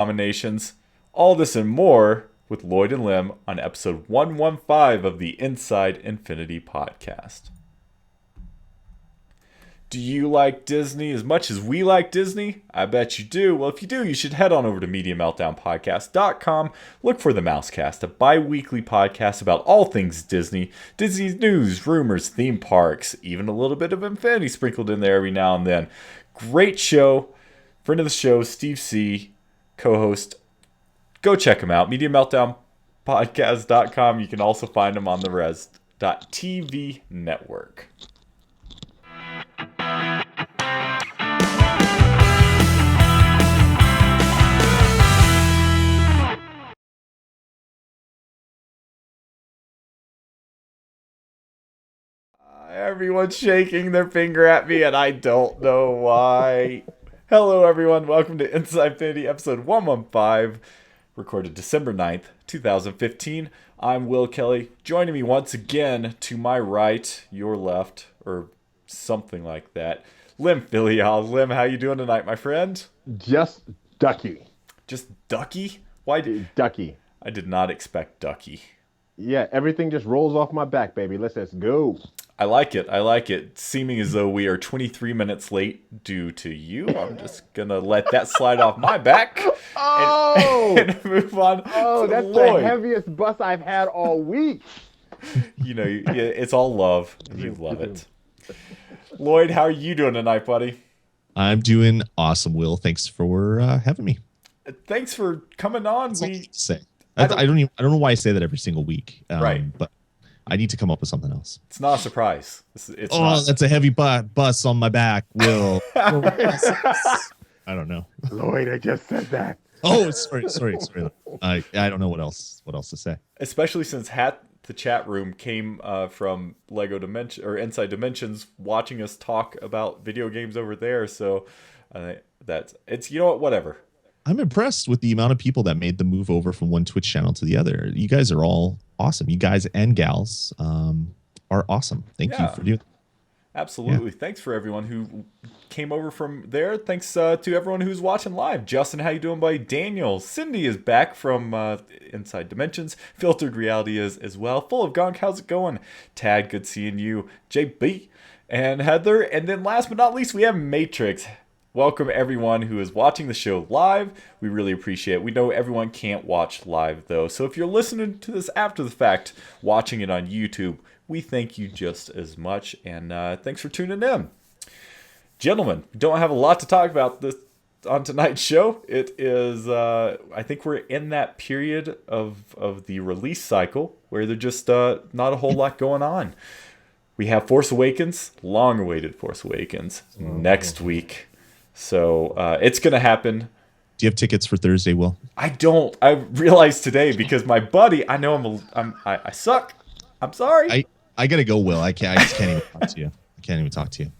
nominations. All this and more with Lloyd and Lim on episode 115 of the Inside Infinity podcast. Do you like Disney as much as we like Disney? I bet you do. Well, if you do, you should head on over to MediaMeltdownPodcast.com. Look for the Mousecast, a bi-weekly podcast about all things Disney. Disney's news, rumors, theme parks, even a little bit of Infinity sprinkled in there every now and then. Great show. Friend of the show, Steve C., co-host. Go check him out. MediaMeltdownPodcast.com. You can also find him on the Res.TV network. Everyone's shaking their finger at me, and I don't know why. Hello, everyone. Welcome to Inside Infinity, episode 115, recorded December 9th, 2015. I'm Will Kelly. Joining me once again, to my right, your left, or something like that, Lim Filial. Lim, how you doing tonight, my friend? Just Ducky. Just Ducky? Why did Ducky? I did not expect Ducky. Yeah, everything just rolls off my back, baby. Let's go. I like it. I like it. Seeming as though we are 23 minutes late due to you. I'm just going to let that slide off my back and move on. Oh, that's Lloyd. the heaviest bus I've had all week. You know, it's all love. You love it. Lloyd, how are you doing tonight, buddy? I'm doing awesome, Will. Thanks for having me. Thanks for coming on. That's all I need to say. I don't know why I say that every single week. Right. But I need to come up with something else. It's not a surprise. It's not. That's a heavy bus on my back, Will. I don't know. Lloyd, I just said that. Oh, sorry. I don't know what else to say. Especially since the chat room came from Lego Dimension or Inside Dimensions, watching us talk about video games over there. So it's, you know what, whatever. I'm impressed with the amount of people that made the move over from one Twitch channel to the other. You guys are all awesome. You guys and gals are awesome. Thank you for doing that. Absolutely. Yeah. Thanks for everyone who came over from there. Thanks to everyone who's watching live. Justin, how you doing, buddy? Daniel, Cindy is back from Inside Dimensions. Filtered Reality is as well. Full of Gunk, how's it going? Tad, good seeing you. JB and Heather. And then last but not least, we have Matrix. Welcome everyone who is watching the show live. We really appreciate it. We know everyone can't watch live though. So if you're listening to this after the fact, watching it on YouTube, we thank you just as much. And thanks for tuning in. Gentlemen, we don't have a lot to talk about this on tonight's show. It is, I think we're in that period of the release cycle where there's just not a whole lot going on. We have Force Awakens, long-awaited Force Awakens, next week. So it's going to happen. Do you have tickets for Thursday, Will? I don't. I realized today because my buddy, I know I suck. I'm sorry. I got to go, Will. I just can't even talk to you. I can't even talk to you.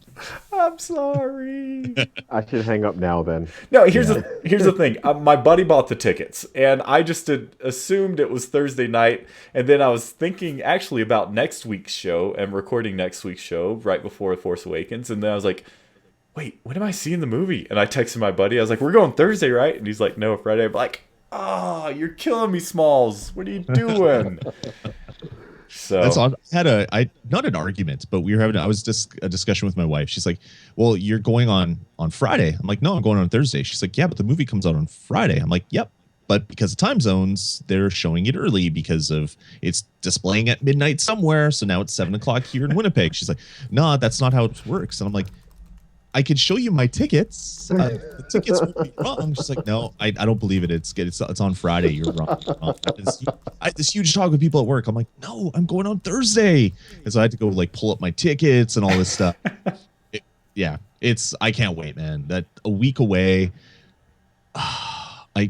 I'm sorry. I should hang up now then. No, here's the thing. My buddy bought the tickets, and I just assumed it was Thursday night, and then I was thinking actually about next week's show and recording next week's show right before Force Awakens, and then I was like, wait, when am I seeing the movie? And I texted my buddy. I was like, we're going Thursday, right? And he's like, no, Friday. I'm like, you're killing me, Smalls. What are you doing? So that's odd. I had not an argument, but I was just a discussion with my wife. She's like, well, you're going on Friday. I'm like, no, I'm going on Thursday. She's like, yeah, but the movie comes out on Friday. I'm like, yep. But because of time zones, they're showing it early because of it's displaying at midnight somewhere. So now it's 7:00 here in Winnipeg. She's like, no, that's not how it works. And I'm like, I could show you my tickets. The tickets would be wrong. She's like, no, I don't believe it. It's on Friday. You're wrong. I had this huge talk with people at work. I'm like, no, I'm going on Thursday. And so I had to go like pull up my tickets and all this stuff. I can't wait, man. That a week away. I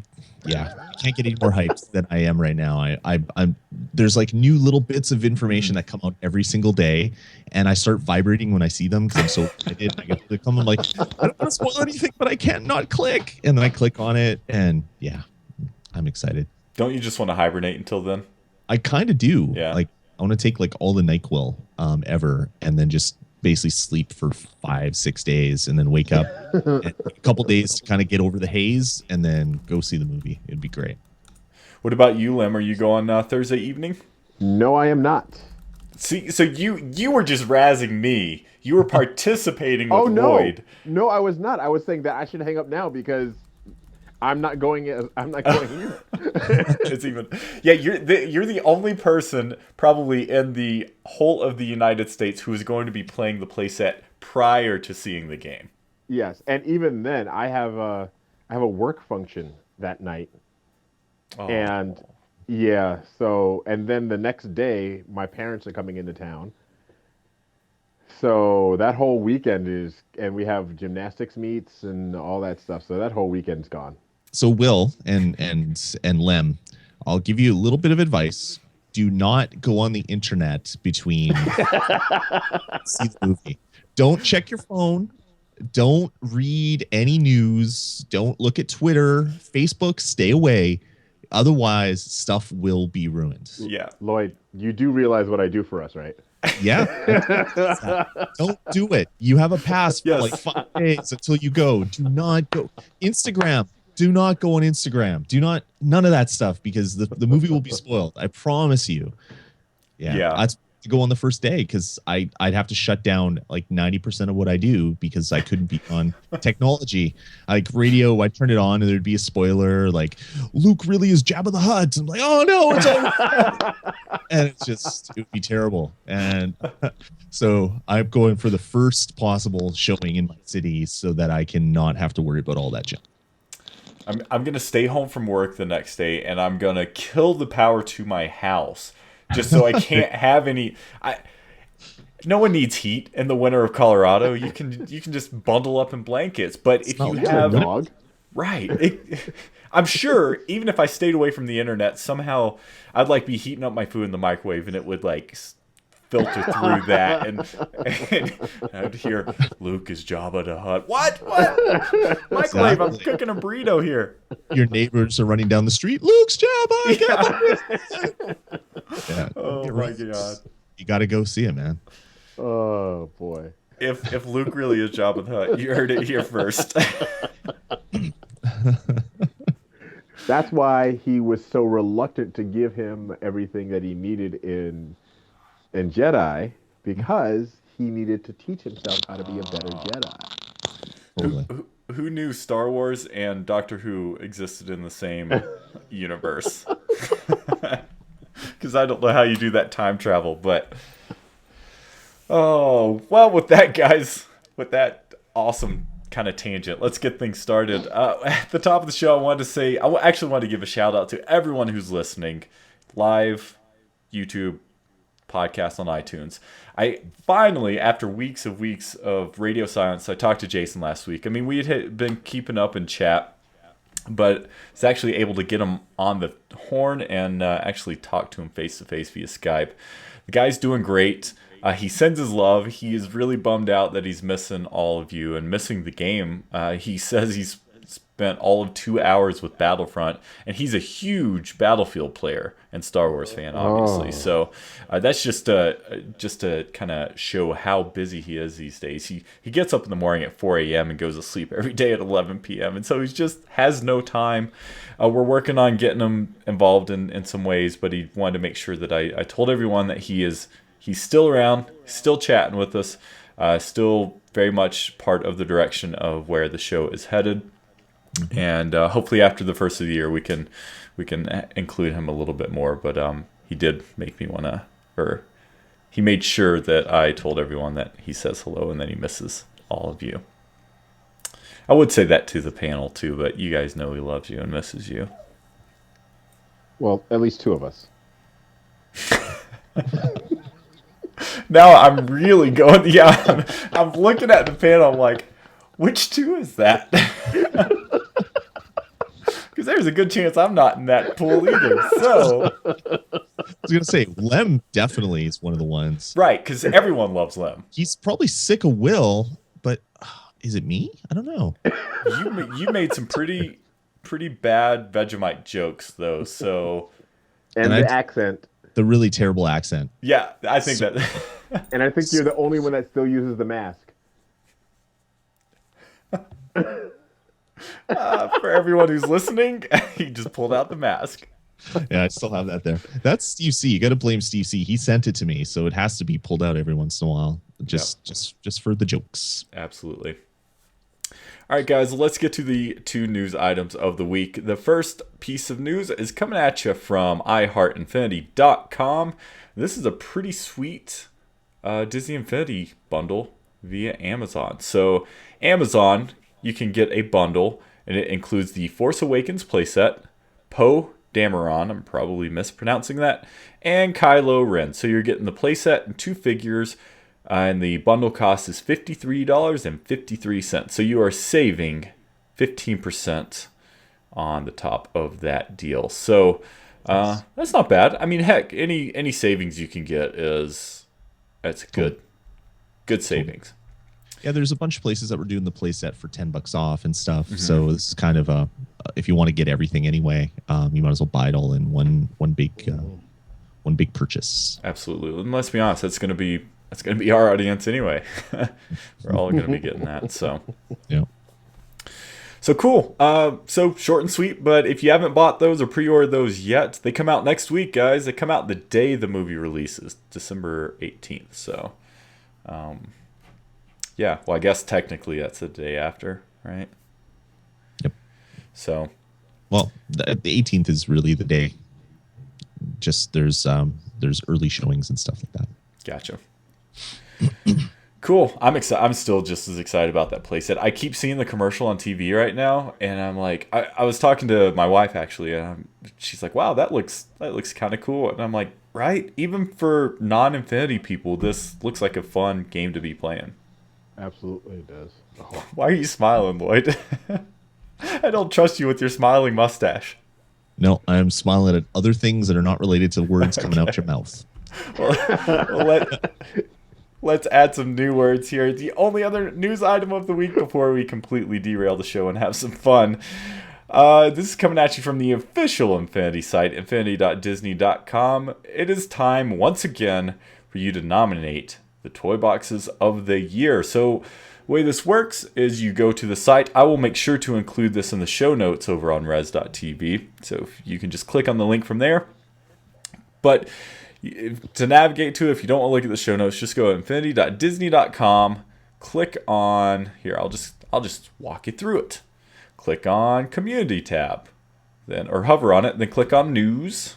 can't get any more hyped than I am right now. I'm there's like new little bits of information that come out every single day, and I start vibrating when I see them because I'm so excited. I get to come. I'm like, I don't want to spoil anything, but I can't not click, and then I click on it, and yeah, I'm excited. Don't you just want to hibernate until then? I kind of do. Yeah. Like I want to take like all the NyQuil ever, and then just basically sleep for 5-6 days and then wake up and a couple days to kind of get over the haze and then go see the movie. It'd be great. What about you, Lim? Are you going Thursday evening? No, I am not. See, so you were just razzing me. You were participating with Oh no, Lloyd. no, I was not. I was saying that I should hang up now because I'm not going. I'm not going either. It's even you're the only person probably in the whole of the United States who is going to be playing the playset prior to seeing the game. Yes, and even then, I have a work function that night, Oh. and yeah. So, and then the next day, my parents are coming into town. So that whole weekend is, and we have gymnastics meets and all that stuff. So that whole weekend's gone. So Will and Lem, I'll give you a little bit of advice. Do not go on the internet between see the movie. Don't check your phone. Don't read any news. Don't look at Twitter, Facebook. Stay away. Otherwise, stuff will be ruined. Yeah. Lloyd, you do realize what I do for us, right? Yeah. Don't do it. You have a pass for Yes. like 5 days until you go. Do not go. Instagram. Do not go on Instagram. Do not, none of that stuff because the movie will be spoiled. I promise you. Yeah. That's to go on the first day because I'd have to shut down like 90% of what I do because I couldn't be on technology. Like radio, I turn it on and there'd be a spoiler like Luke really is Jabba the Hutt. I'm like, oh no, it's over. And it's just, it would be terrible. And so I'm going for the first possible showing in my city so that I can not have to worry about all that junk. I'm gonna stay home from work the next day and I'm gonna kill the power to my house just so I can't have any. No one needs heat in the winter of Colorado. You can just bundle up in blankets. But if you have dog. right, I'm sure even if I stayed away from the internet, somehow I'd like be heating up my food in the microwave and it would like filter through that and I'd hear Luke is Jabba the Hutt. What? Microwave, I'm cooking a burrito here. Your neighbors are running down the street. Luke's Jabba. Yeah. Yeah. Oh my god. You got to go see it, man. Oh boy. If Luke really is Jabba the Hutt, you heard it here first. That's why he was so reluctant to give him everything that he needed in Jedi, because he needed to teach himself how to be a better Jedi. Totally. Who knew Star Wars and Doctor Who existed in the same universe? Because I don't know how you do that time travel, but oh well. With that, guys, with that awesome kind of tangent, let's get things started. At the top of the show, I wanted to say actually wanted to give a shout out to everyone who's listening, live, YouTube, podcast on iTunes. I finally, after weeks of radio silence, I talked to Jason last week. I mean, we had been keeping up in chat, but was actually able to get him on the horn and actually talk to him face to face via Skype. The guy's doing great. He sends his love. He is really bummed out that he's missing all of you and missing the game. He says he's spent all of 2 hours with Battlefront, and he's a huge Battlefield player and Star Wars fan, obviously. Oh. So that's just to kind of show how busy he is these days. He gets up in the morning at 4 a.m. and goes to sleep every day at 11 p.m. And so he just has no time. We're working on getting him involved in some ways, but he wanted to make sure that I told everyone that he's still around, still chatting with us, still very much part of the direction of where the show is headed. And hopefully after the first of the year we can include him a little bit more. But he did make me he made sure that I told everyone that he says hello and that he misses all of you. I would say that to the panel too, but you guys know he loves you and misses you. Well, at least two of us. Now I'm really going. Yeah, I'm looking at the panel. I'm like, which two is that? Because there's a good chance I'm not in that pool either. So I was gonna say Lem definitely is one of the ones. right, because everyone loves Lem. He's probably sick of Will, but is it me? I don't know. You made some pretty bad Vegemite jokes though. So And And the I- accent. the really terrible accent. Yeah, I think that. And I think you're the only one that still uses the mask. For everyone who's listening, he just pulled out the mask. Yeah, I still have that there. That's Steve C. You got to blame Steve C. He sent it to me, so it has to be pulled out every once in a while, just for the jokes. Absolutely. All right, guys, let's get to the 2 news items of the week. The first piece of news is coming at you from iHeartInfinity.com. This is a pretty sweet Disney Infinity bundle via Amazon. So, Amazon, you can get a bundle, and it includes the Force Awakens playset, Poe Dameron, I'm probably mispronouncing that, and Kylo Ren. So, you're getting the playset and 2 figures. And the bundle cost is $53.53. So you are saving 15% on the top of that deal. So that's not bad. I mean, heck, any savings you can get that's good savings. Yeah, there's a bunch of places that were doing the playset for $10 off and stuff. Mm-hmm. So this is kind of if you want to get everything anyway, you might as well buy it all in one big purchase. Absolutely. And let's be honest, that's going to be our audience anyway. We're all going to be getting that. So, yeah. So cool. So short and sweet. But if you haven't bought those or pre-ordered those yet, they come out next week, guys. They come out the day the movie releases, December 18th. So, yeah. Well, I guess technically that's the day after, right? Yep. So, well, the 18th is really the day. Just there's early showings and stuff like that. Gotcha. Cool. I'm excited. I'm still just as excited about that playset. I keep seeing the commercial on TV right now, and I'm like, I was talking to my wife actually, and she's like, "Wow, that looks kind of cool." And I'm like, "Right? Even for non-Infinity people, this looks like a fun game to be playing." Absolutely, it does. Oh. Why are you smiling, Lloyd? I don't trust you with your smiling mustache. No, I'm smiling at other things that are not related to words coming out your mouth. Well, let's add some new words here. The only other news item of the week before we completely derail the show and have some fun. This is coming at you from the official Infinity site, infinity.disney.com. It is time, once again, for you to nominate the toy boxes of the year. So the way this works is you go to the site. I will make sure to include this in the show notes over on res.tv. So you can just click on the link from there. But to navigate to it, if you don't want to look at the show notes, just go to infinity.disney.com. Click on here. I'll just walk you through it. Click on Community tab, or hover on it, and then click on News.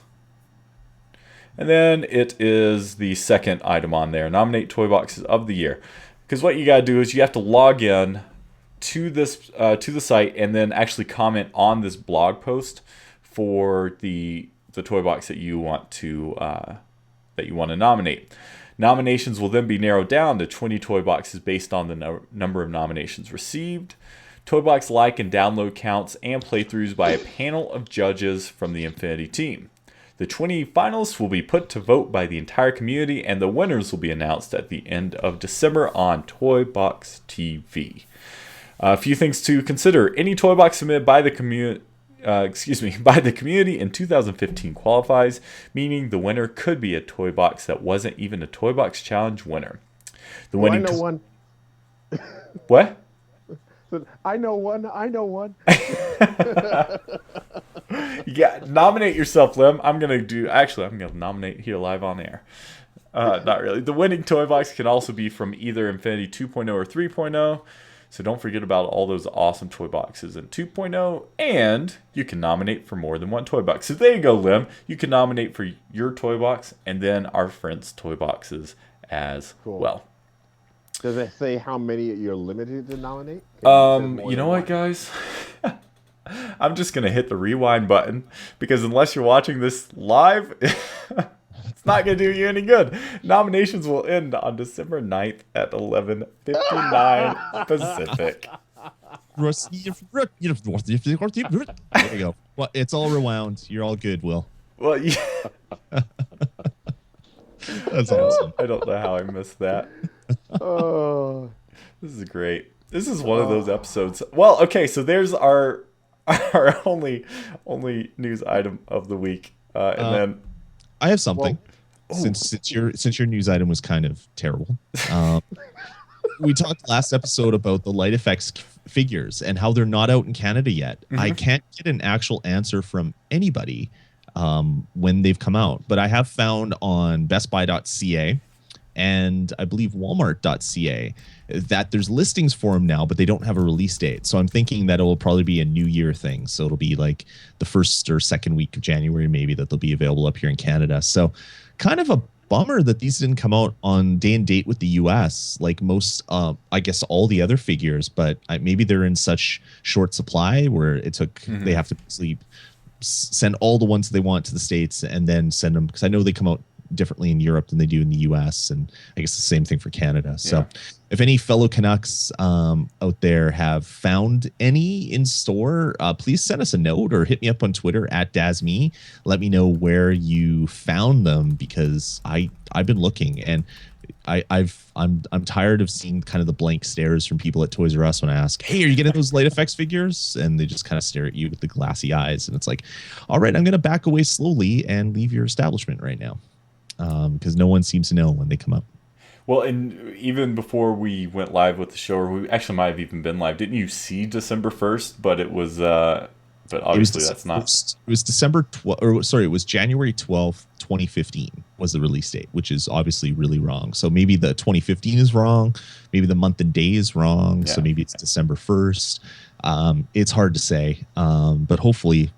And then it is the second item on there. Nominate toy boxes of the year. Because what you gotta do is you have to log in to this to the site and then actually comment on this blog post for the toy box that you want to nominate. Nominations will then be narrowed down to 20 toy boxes based on the number of nominations received. Toy box like and download counts and playthroughs by a panel of judges from the Infinity team. The 20 finalists will be put to vote by the entire community, and the winners will be announced at the end of December on Toy Box TV. A few things to consider. Any toy box submitted by the community in 2015 qualifies, meaning the winner could be a toy box that wasn't even a Toy Box Challenge winner. The winning I know one. What? I know one. Yeah, nominate yourself, Lim. I'm gonna nominate here live on air. Not really. The winning toy box can also be from either Infinity 2.0 or 3.0. So don't forget about all those awesome toy boxes in 2.0, and you can nominate for more than one toy box. So there you go, Lim. You can nominate for your toy box and then our friends' toy boxes as well. Does it say how many you're limited to nominate? You know what, guys? I'm just going to hit the rewind button because unless you're watching this live, it's not going to do you any good. Nominations will end on December 9th at 11:59 Pacific. There you go. Well, it's all rewound. You're all good, Will. Well, yeah. That's awesome. I don't know how I missed that. Oh, this is great. This is one of those episodes. Well, okay, so there's our only news item of the week, and then I have something. Well, Since your news item was kind of terrible, we talked last episode about the light effects figures and how they're not out in Canada yet. I can't get an actual answer from anybody when they've come out, but I have found on bestbuy.ca and I believe walmart.ca that there's listings for them now, but they don't have a release date. So I'm thinking that it will probably be a new year thing. So it'll be like the first or second week of January, maybe, that they'll be available up here in Canada. So kind of a bummer that these didn't come out on day and date with the US like most I guess all the other figures, but maybe they're in such short supply where it took they have to send all the ones they want to the States and then send them, because I know they come out differently in Europe than they do in the US, and I guess the same thing for Canada. So if any fellow Canucks out there have found any in store, please send us a note or hit me up on Twitter at DazMe. Let me know where you found them, because I've been looking, and I'm tired of seeing kind of the blank stares from people at Toys R Us when I ask, "Hey, are you getting those light effects figures?" And they just kind of stare at you with the glassy eyes, and it's like, all right, I'm going to back away slowly and leave your establishment right now, because no one seems to know when they come up. Well, and even before we went live with the show, or we actually might have even been live, didn't you see December 1st? But it was, but obviously that's not. It was December 12th, or sorry, it was January 12th, 2015 was the release date, which is obviously really wrong. So maybe the 2015 is wrong. Maybe the month and day is wrong. So maybe it's December 1st. It's hard to say, but hopefully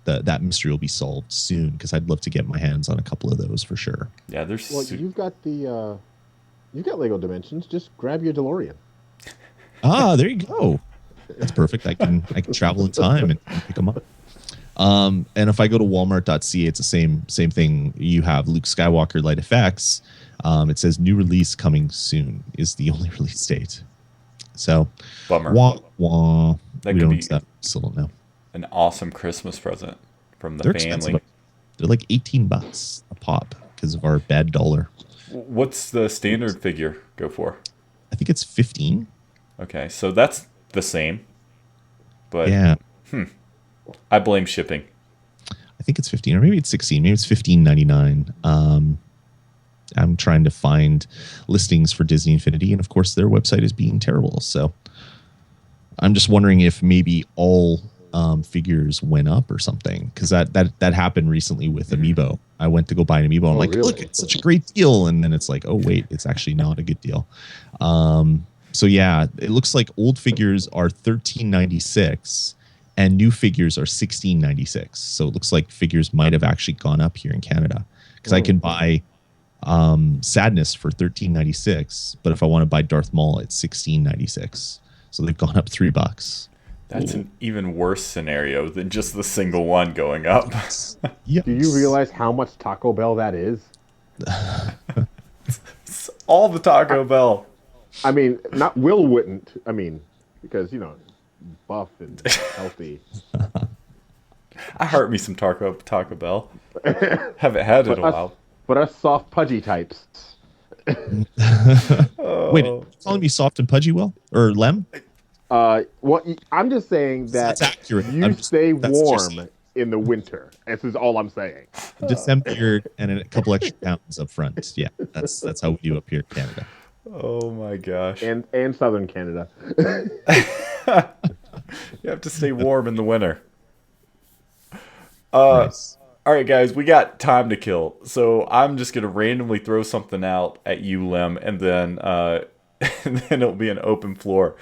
that mystery will be solved soon, because I'd love to get my hands on a couple of those for sure. Yeah, there's. Well, you've got Lego Dimensions. Just grab your DeLorean. There you go. That's perfect. I can travel in time and pick them up. And if I go to walmart.ca, it's the same thing. You have Luke Skywalker light effects. It says new release coming soon is the only release date. So Bummer. Wah, wah. That We could don't, be still don't know. an awesome Christmas present from the They're family. expensive. They're like $18 a pop because of our bad dollar. What's the standard figure go for? I think it's 15. Okay, so that's the same. But Yeah, I blame shipping. I think it's 15, or maybe it's 16. Maybe it's $15.99. I'm trying to find listings for Disney Infinity, and of course their website is being terrible. So I'm just wondering if maybe all figures went up or something, because that happened recently with Amiibo. I went to go buy an Amiibo. I'm like, really? look, it's such a great deal, and then it's like, oh wait, it's actually not a good deal. So yeah, it looks like old figures are $13.96 and new figures are $16.96. So it looks like figures might have actually gone up here in Canada, because I can buy Sadness for $13.96, but if I want to buy Darth Maul, it's $16.96. So they've gone up $3. That's an even worse scenario than just the single one going up. Yep. Do you realize how much Taco Bell that is? All the Taco Bell. I mean, not Will wouldn't. I mean, because buff and healthy. I heart me some Taco Bell. Haven't had it in a while. But us soft pudgy types. Wait, are you calling me soft and pudgy, Will? Or Lem? Well, I'm just saying that That's accurate. you stay that's just- warm in the winter. This is all I'm saying. December and a couple extra pounds up front. Yeah, that's how we do up here in Canada. Oh my gosh. And southern Canada. You have to stay warm in the winter. Nice. All right, guys, we got time to kill. So I'm just going to randomly throw something out at you, Lim, and then and then it'll be an open floor.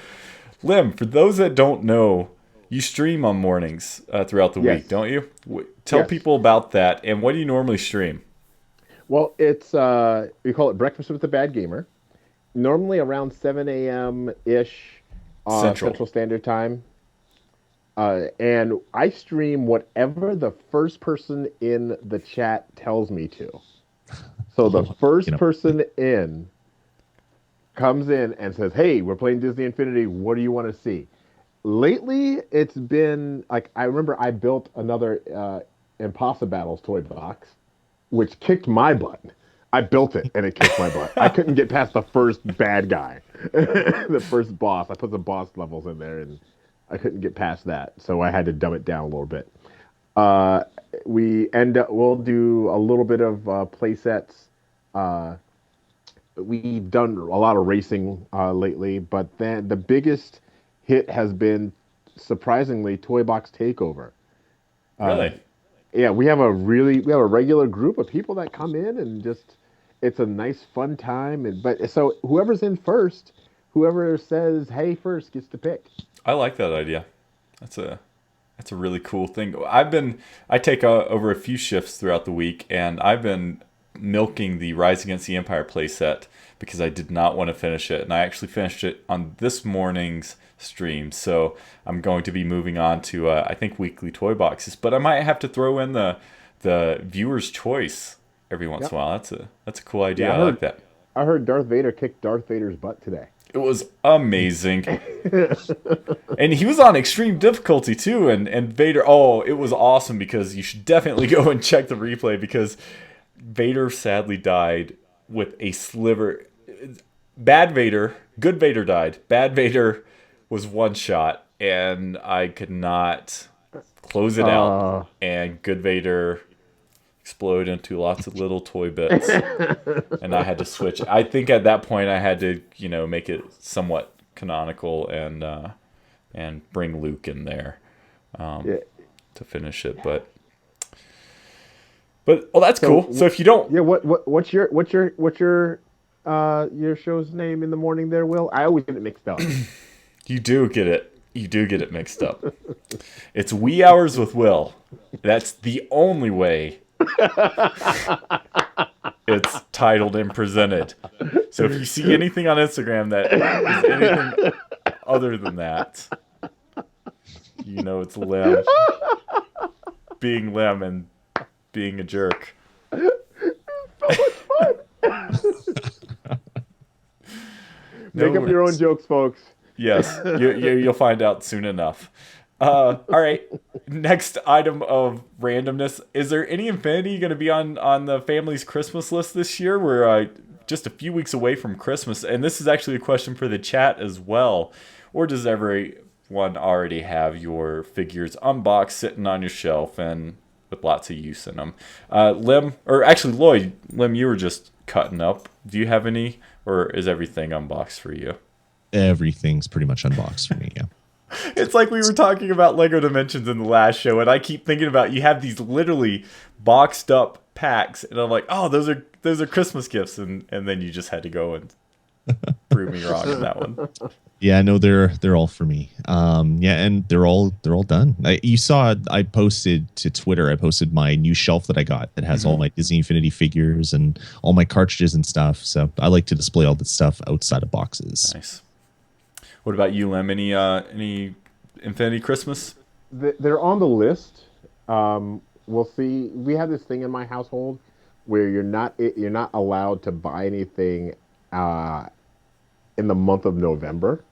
Lim, for those that don't know, you stream on mornings throughout the week, don't you? Tell people about that, and what do you normally stream? Well, it's we call it Breakfast with the Bad Gamer. Normally around 7 a.m.-ish Central Standard Time. And I stream whatever the first person in the chat tells me to. So the first person in comes in and says, hey, we're playing Disney Infinity. What do you want to see? Lately, it's been like, I remember I built another Impossible Battles toy box, which kicked my butt. I built it and it kicked my butt. I couldn't get past the first bad guy, the first boss. I put the boss levels in there and I couldn't get past that, so I had to dumb it down a little bit. we'll do a little bit of play sets. We've done a lot of racing lately, but then the biggest hit has been surprisingly Toy Box Takeover. Really? Yeah, we have a regular group of people that come in and just it's a nice fun time. But so whoever's in first, whoever says hey first gets to pick. I like that idea. That's a really cool thing. I take over a few shifts throughout the week, and I've been milking the Rise Against the Empire playset because I did not want to finish it, and I actually finished it on this morning's stream. So I'm going to be moving on to I think weekly toy boxes, but I might have to throw in the viewer's choice every once in a while. That's a cool idea. Yeah, I like that. I heard Darth Vader kicked Darth Vader's butt today. It was amazing. And he was on extreme difficulty too, and Vader, it was awesome because you should definitely go and check the replay because Vader sadly died with a sliver. Bad Vader, good Vader died. Bad Vader was one shot, and I could not close it out. And good Vader exploded into lots of little toy bits, and I had to switch. I think at that point I had to, make it somewhat canonical and bring Luke in there to finish it. But that's cool. So if you don't, what's your show's name in the morning there, Will? I always get it mixed up. You do get it mixed up. It's Wee Hours with Will. That's the only way it's titled and presented. So if you see anything on Instagram that is anything other than that, it's Lem being Lem and being a jerk. So much fun. Make up your own jokes, folks. Yes, you'll find out soon enough. All right, next item of randomness. Is there any Infinity going to be on the family's Christmas list this year? We're just a few weeks away from Christmas, and this is actually a question for the chat as well. Or does everyone already have your figures unboxed, sitting on your shelf, and with lots of use in them? Lloyd, you were just cutting up. Do you have any, or is everything unboxed for you? Everything's pretty much unboxed for me, yeah. It's like we were talking about Lego Dimensions in the last show, and I keep thinking about you have these literally boxed up packs, and I'm like, oh, those are Christmas gifts, and then you just had to go and prove me wrong in that one. Yeah, no, they're all for me. And they're all done. You saw I posted to Twitter. I posted my new shelf that I got that has all my Disney Infinity figures and all my cartridges and stuff. So I like to display all this stuff outside of boxes. Nice. What about you, Lem? Any Infinity Christmas? They're on the list. We'll see. We have this thing in my household where you're not allowed to buy anything in the month of November.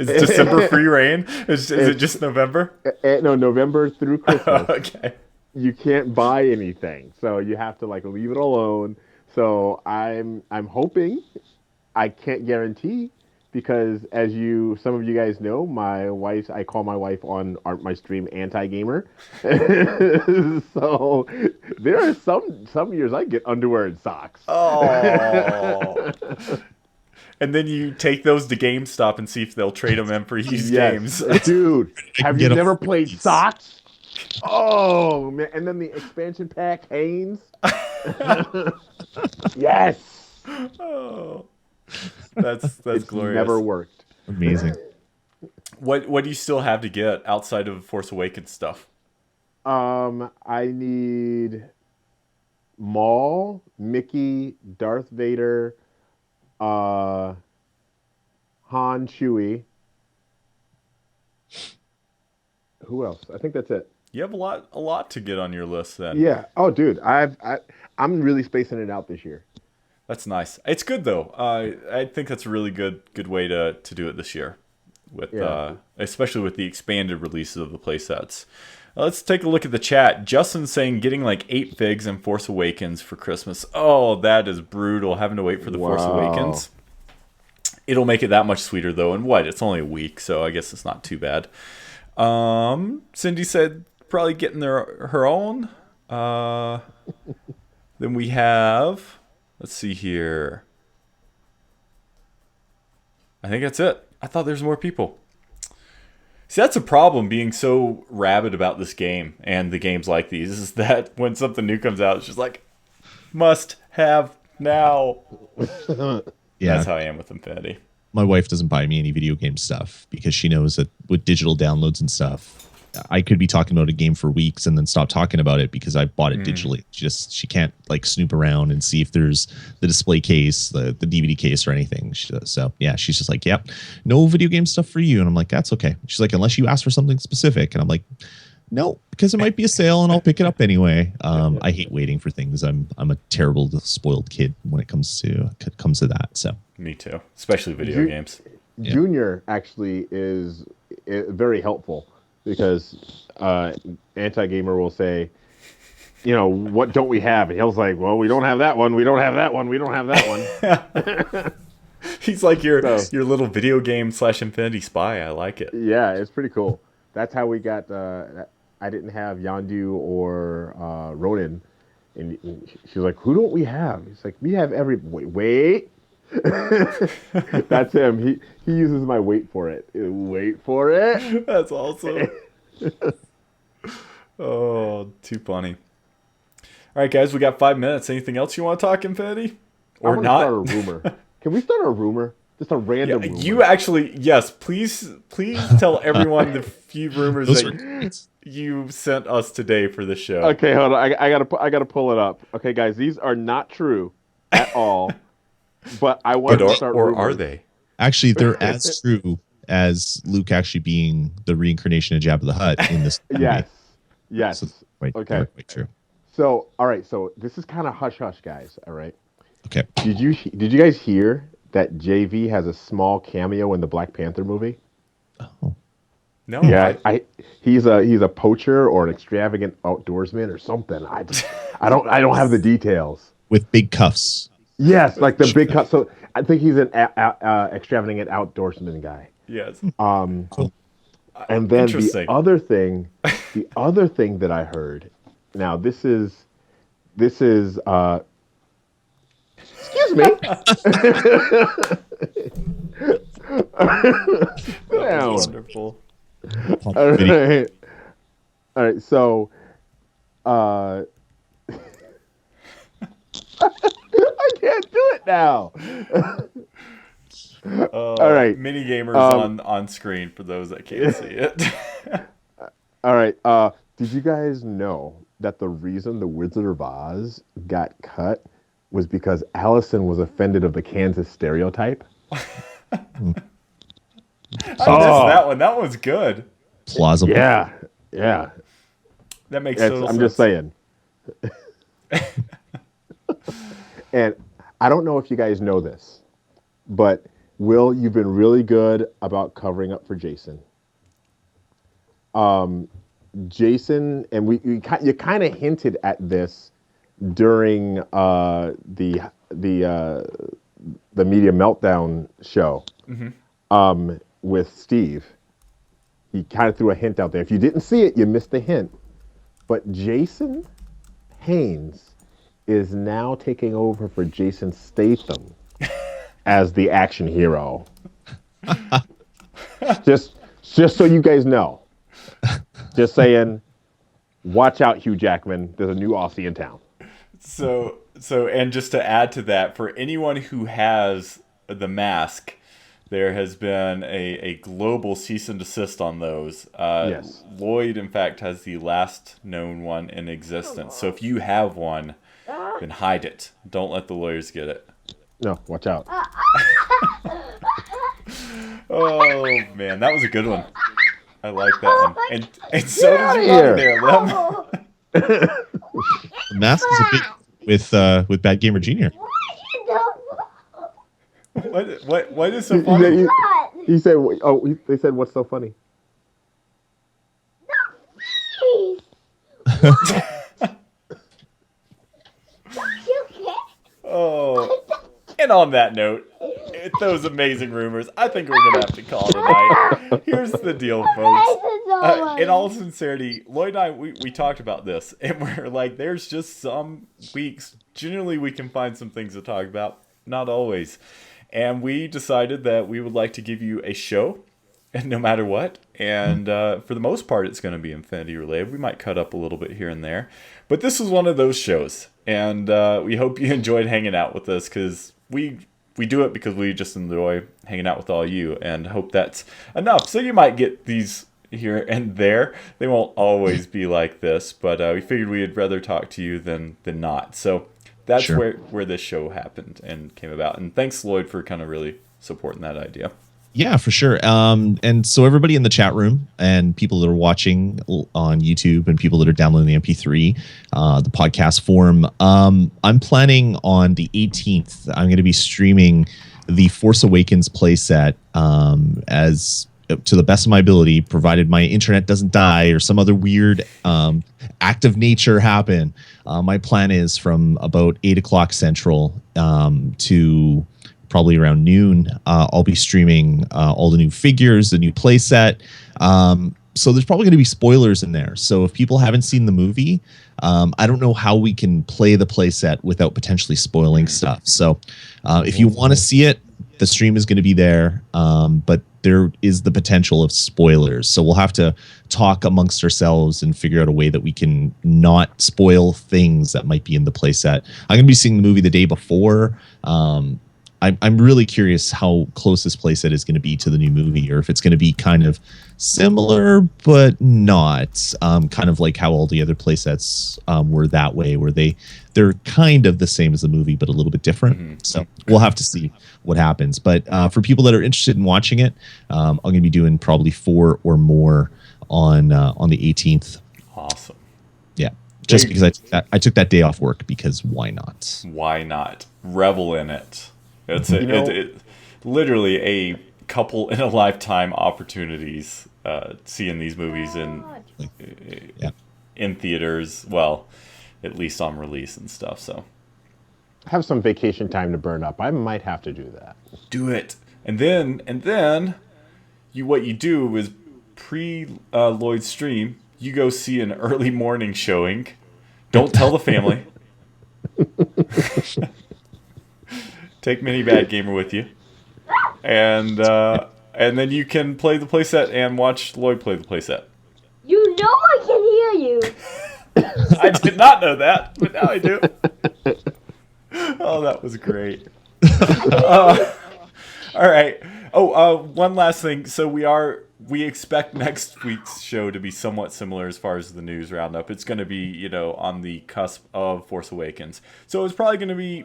Is December free reign? Is it just November? No, November through Christmas. Okay. You can't buy anything, so you have to leave it alone. So I'm hoping. I can't guarantee. Because as some of you guys know, I call my wife on my stream anti-gamer. So there are some years I get underwear and socks. Oh. And then you take those to GameStop and see if they'll trade them in for used games. Dude, have you never played socks? Oh, man. And then the expansion pack, Hanes. Yes. Oh. That's it's glorious. Never worked. Amazing. What do you still have to get outside of Force Awakens stuff? I need Maul, Mickey, Darth Vader, Han, Chewie. Who else? I think that's it. You have a lot to get on your list then. Yeah. Oh, dude, I'm really spacing it out this year. That's nice. It's good though. I think that's a really good way to do it this year, especially with the expanded releases of the playsets. Let's take a look at the chat. Justin's saying getting 8 figs in Force Awakens for Christmas. Oh, that is brutal. Having to wait for the Force Awakens. It'll make it that much sweeter though. And it's only a week, so I guess it's not too bad. Cindy said probably getting her own. Then we have, let's see here. I think that's it. I thought there's more people. See, that's a problem being so rabid about this game and the games like these, is that when something new comes out, it's just like, must have now. Yeah. That's how I am with Infinity. My wife doesn't buy me any video game stuff because she knows that with digital downloads and stuff, I could be talking about a game for weeks and then stop talking about it because I bought it digitally. She can't like snoop around and see if there's the display case, the DVD case or anything. So yeah, she's just like, yep, no video game stuff for you. And I'm like, that's okay. She's like, unless you ask for something specific. And I'm like, no, because it might be a sale and I'll pick it up anyway. I hate waiting for things. I'm a terrible spoiled kid when it comes to that. So me too, especially video games. Junior actually is very helpful because Anti-Gamer will say, you know, what don't we have? And he'll like, well, we don't have that one. We don't have that one. We don't have that one. He's like your little video game / Infinity spy. I like it. Yeah, it's pretty cool. That's how we got. I didn't have Yondu or Ronin, and she was like, "Who don't we have?" He's like, "We have every." Wait. That's him. He uses my wait for it. Wait for it. That's awesome. Oh, too funny. All right, guys, we got 5 minutes. Anything else you want to talk Infinity? Or not? Start a rumor. Can we start a rumor? Just a random rumor. You actually, yes, please tell everyone the few rumors that you sent us today for the show. Okay, hold on. I gotta pull it up. Okay, guys, these are not true at all. But I want to start rumors. Or are they? Actually, they're as true as Luke actually being the reincarnation of Jabba the Hutt in this movie. Yes. So, okay. Quite true. So, all right. So this is kind of hush hush, guys. All right. Okay. Did you guys hear that JV has a small cameo in the Black Panther movie? Oh. No. Yeah, he's a poacher or an extravagant outdoorsman or something. I don't have the details. With big cuffs. Yes, like the big cut. So I think he's an extravagant outdoorsman guy. Yes. Cool. And then the other thing that I heard. Now this is excuse me. Wonderful. All right. So, I can't do it now. All right. Mini gamers on screen for those that can't see it. All right. Did you guys know that the reason the Wizard of Oz got cut was because Allison was offended of the Kansas stereotype? I missed that one. That was good. Plausible. Yeah. That makes total sense. I'm just saying. And I don't know if you guys know this, but Will, you've been really good about covering up for Jason. Jason, and you kind of hinted at this during the Media Meltdown show with Steve. He kind of threw a hint out there. If you didn't see it, you missed the hint. But Jason Haynes is now taking over for Jason Statham as the action hero. just so you guys know. Just saying, watch out, Hugh Jackman. There's a new Aussie in town. So, and just to add to that, for anyone who has the mask, there has been a global cease and desist on those. Yes. Lloyd, in fact, has the last known one in existence. So if you have one, then hide it. Don't let the lawyers get it. No, watch out. Oh, man, that was a good one. I like that one. And so does your here. body there, Lem. The mask is a big with Bad Gamer Jr. What is so funny? He said, they said, what's so funny? Oh, and on that note, those amazing rumors, I think we're going to have to call it a night. Here's the deal, folks. In all sincerity, Lloyd and I, we talked about this, and we're like, there's just some weeks, generally we can find some things to talk about, not always. And we decided that we would like to give you a show, and no matter what. And for the most part, it's going to be Infinity related. We might cut up a little bit here and there. But this is one of those shows. And we hope you enjoyed hanging out with us, because we do it because we just enjoy hanging out with all you, and hope that's enough. So you might get these here and there. They won't always be like this, but we figured we'd rather talk to you than not. So that's Sure. where this show happened and came about. And thanks, Lloyd, for kind of really supporting that idea. Yeah, for sure. And so everybody in the chat room and people that are watching on YouTube and people that are downloading the MP3, the podcast form, I'm planning on the 18th. I'm going to be streaming the Force Awakens playset as to the best of my ability, provided my internet doesn't die or some other weird act of nature happen. My plan is from about 8 o'clock Central to probably around noon. I'll be streaming all the new figures, the new playset. So there's probably going to be spoilers in there. So if people haven't seen the movie, I don't know how we can play the playset without potentially spoiling stuff. So if you want to see it, the stream is going to be there. But there is the potential of spoilers. So we'll have to talk amongst ourselves and figure out a way that we can not spoil things that might be in the playset. I'm going to be seeing the movie the day before. I'm really curious how close this playset is going to be to the new movie, or if it's going to be kind of similar but not, kind of like how all the other playsets were that way, where they're kind of the same as the movie but a little bit different. Mm-hmm. So we'll have to see what happens. But for people that are interested in watching it, I'm going to be doing probably 4 or more on the 18th. Awesome. Yeah, just because I took that day off work, because why not? Why not? Revel in it. It's literally a couple in a lifetime opportunities seeing these movies in theaters. Well, at least on release and stuff. So I have some vacation time to burn up. I might have to do that. Do it, and then what you do is Lloyd stream. You go see an early morning showing. Don't tell the family. Take Mini Bad Gamer with you, and then you can play the playset and watch Lloyd play the playset. You know I can hear you. I did not know that, but now I do. Oh, that was great. All right. One last thing. So we expect next week's show to be somewhat similar as far as the news roundup. It's going to be, on the cusp of Force Awakens. So it's probably going to be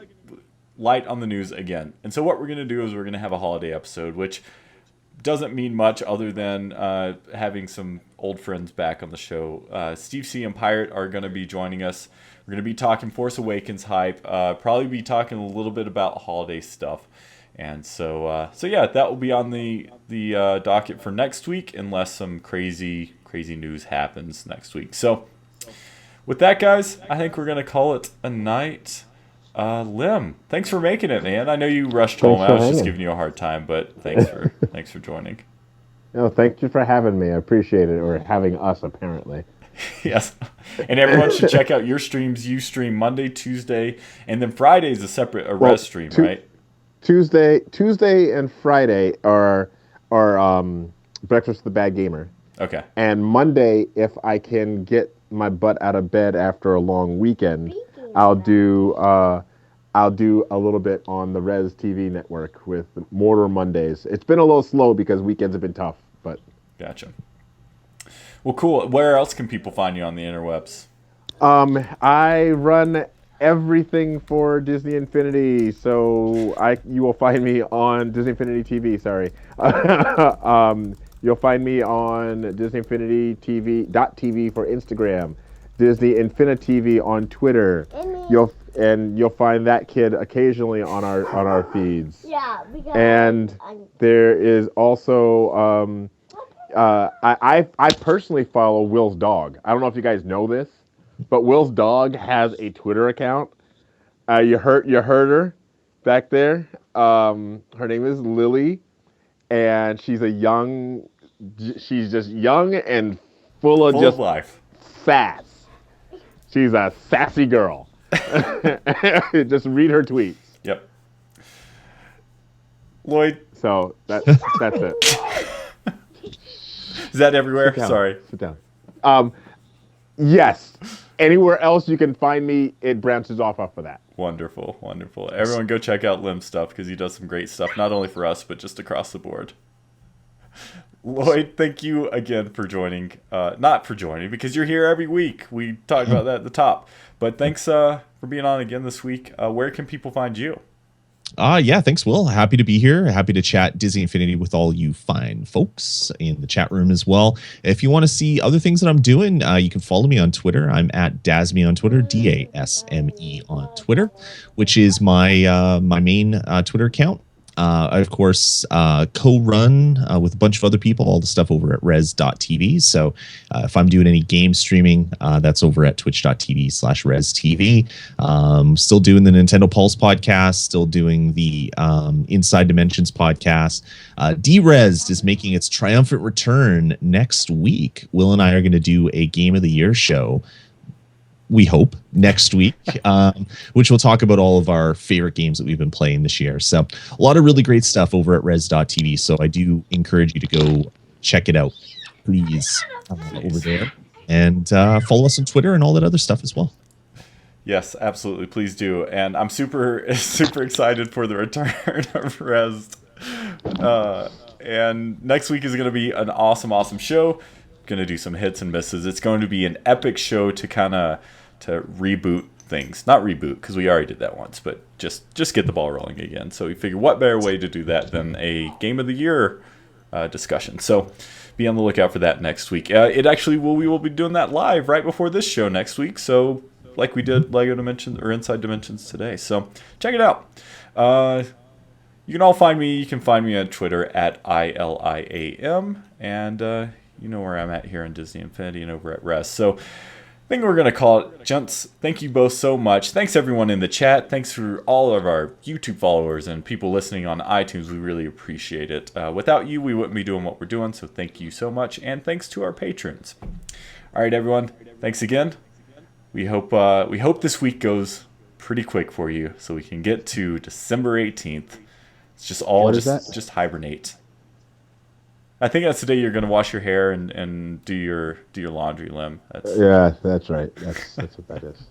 light on the news again. And so what we're going to do is we're going to have a holiday episode, which doesn't mean much other than having some old friends back on the show. Steve C. and Pirate are going to be joining us. We're going to be talking Force Awakens hype, probably be talking a little bit about holiday stuff. And so yeah, that will be on the docket for next week, unless some crazy news happens next week. So with that, guys, I think we're going to call it a night. Lim, thanks for making it, man. I know you rushed home. I was just giving you a hard time, but thanks for joining. No, thank you for having me. I appreciate it, or having us, apparently. Yes, and everyone should check out your streams. You stream Monday, Tuesday, and then Friday is a separate res stream, right? Tuesday and Friday are Breakfast with the Bad Gamer. Okay. And Monday, if I can get my butt out of bed after a long weekend, I'll do a little bit on the Res TV network with Mortar Mondays. It's been a little slow because weekends have been tough, but gotcha. Well, cool. Where else can people find you on the interwebs? I run everything for Disney Infinity, so you will find me on Disney Infinity TV. Sorry, you'll find me on Disney Infinity TV.tv for Instagram. Disney Infinity TV on Twitter. You'll find that kid occasionally on our feeds. Yeah, because and there is also I personally follow Will's dog. I don't know if you guys know this, but Will's dog has a Twitter account. You heard her back there. Her name is Lily, and she's just young and full of Full just of life. sass. She's a sassy girl. Just read her tweets. Yep. Lloyd, So that's it. is that everywhere? Sit down. Sorry. Sit down. Yes. Anywhere else you can find me, it branches off of that. Wonderful, wonderful. Everyone go check out Lim's stuff because he does some great stuff, not only for us, but just across the board. Lloyd, thank you again for joining. Not for joining, because you're here every week. We talked about that at the top. But thanks for being on again this week. Where can people find you? Yeah, thanks, Will. Happy to be here. Happy to chat Disney Infinity with all you fine folks in the chat room as well. If you want to see other things that I'm doing, you can follow me on Twitter. I'm at Dasme on Twitter, DASME on Twitter, which is my my main Twitter account. I, of course, co-run with a bunch of other people, all the stuff over at res.tv. So if I'm doing any game streaming, that's over at twitch.tv/restv. Still doing the Nintendo Pulse podcast, still doing the Inside Dimensions podcast. D-Res is making its triumphant return next week. Will and I are going to do a Game of the Year show, we hope, next week, which will talk about all of our favorite games that we've been playing this year. So a lot of really great stuff over at res.tv. So I do encourage you to go check it out, please, over there. And follow us on Twitter and all that other stuff as well. Yes, absolutely. Please do. And I'm super excited for the return of Res. And next week is going to be an awesome show. Going to do some hits and misses. It's going to be an epic show to kind of reboot things. Not reboot, because we already did that once, but just get the ball rolling again. So we figured what better way to do that than a Game of the Year discussion. So be on the lookout for that next week. We will be doing that live right before this show next week. So like we did Lego Dimensions or Inside Dimensions today. So check it out. You can all find me. You can find me on Twitter at ILIAM, and you know where I'm at here in Disney Infinity and over at Res. So I think we're going to call it. Gents, thank you both so much. Thanks everyone in the chat. Thanks for all of our YouTube followers and people listening on iTunes. We really appreciate it. Without you, we wouldn't be doing what we're doing. So thank you so much. And thanks to our patrons. All right, everyone. Thanks again. We hope this week goes pretty quick for you so we can get to December 18th. It's just all just hibernate. I think that's the day you're going to wash your hair and do your laundry, Lim. Yeah, that's right. That's what that is.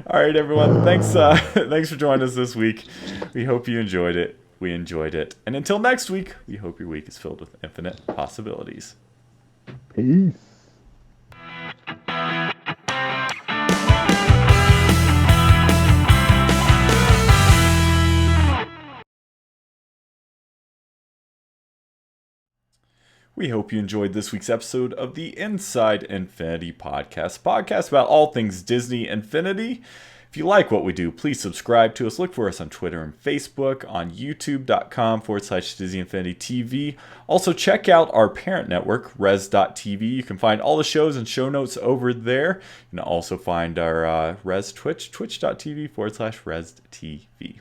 All right, everyone. Thanks for joining us this week. We hope you enjoyed it. We enjoyed it. And until next week, we hope your week is filled with infinite possibilities. Peace. We hope you enjoyed this week's episode of the Inside Infinity podcast about all things Disney Infinity. If you like what we do, please subscribe to us. Look for us on Twitter and Facebook, on youtube.com/Disney Infinity TV. Also, check out our parent network, res.tv. You can find all the shows and show notes over there. You can also find our Res Twitch, twitch.tv/ResTV.